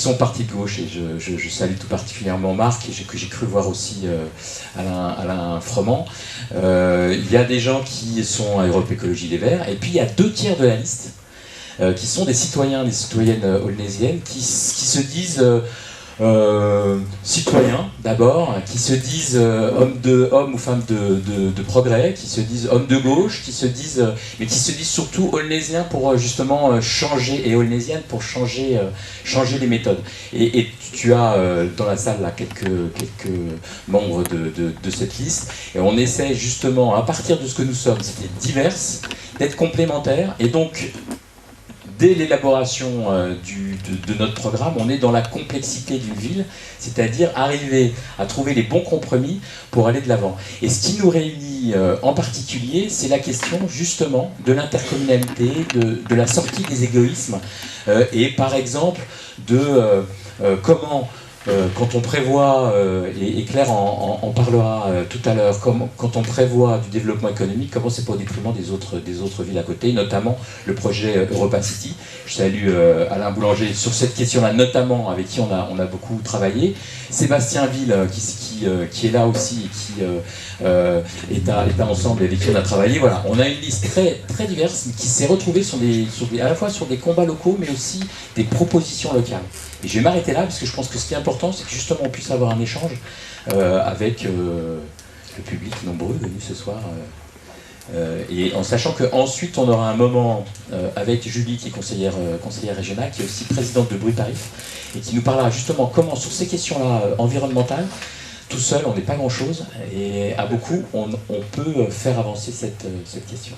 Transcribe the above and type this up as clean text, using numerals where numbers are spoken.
sont partis de gauche, et je salue tout particulièrement Marc, et que j'ai cru voir aussi Alain Froment. Il y a des gens qui sont à Europe Écologie Les Verts, et puis il y a 2/3 de la liste qui sont des citoyens, des citoyennes aulnésiennes qui se disent citoyens d'abord, qui se disent hommes ou femmes de progrès, qui se disent hommes de gauche, mais qui se disent surtout aulnésiens pour justement changer, et aulnésiennes pour changer les méthodes. Et tu as dans la salle là quelques membres de cette liste, et on essaie justement, à partir de ce que nous sommes, c'était diverses, d'être complémentaires, et donc dès l'élaboration de notre programme, on est dans la complexité d'une ville, c'est-à-dire arriver à trouver les bons compromis pour aller de l'avant. Et ce qui nous réunit en particulier, c'est la question justement de l'intercommunalité, de la sortie des égoïsmes, et par exemple de comment... quand on prévoit, et Claire en parlera tout à l'heure, quand on prévoit du développement économique, comment c'est pas au détriment des autres villes à côté, notamment le projet Europa City. Je salue Alain Boulanger sur cette question-là, notamment, avec qui on a beaucoup travaillé. Sébastien Ville, qui est là aussi, et qui est à Ensemble, avec qui on a travaillé. Voilà, on a une liste très, très diverse, qui s'est retrouvée à la fois sur des combats locaux, mais aussi des propositions locales. Et je vais m'arrêter là, parce que je pense que ce qui est important, c'est que justement on puisse avoir un échange avec le public nombreux venu ce soir. Et en sachant qu'ensuite on aura un moment avec Julie, qui est conseillère régionale, qui est aussi présidente de Bruit Paris, et qui nous parlera justement comment, sur ces questions-là environnementales, tout seul on n'est pas grand-chose, et à beaucoup on peut faire avancer cette question.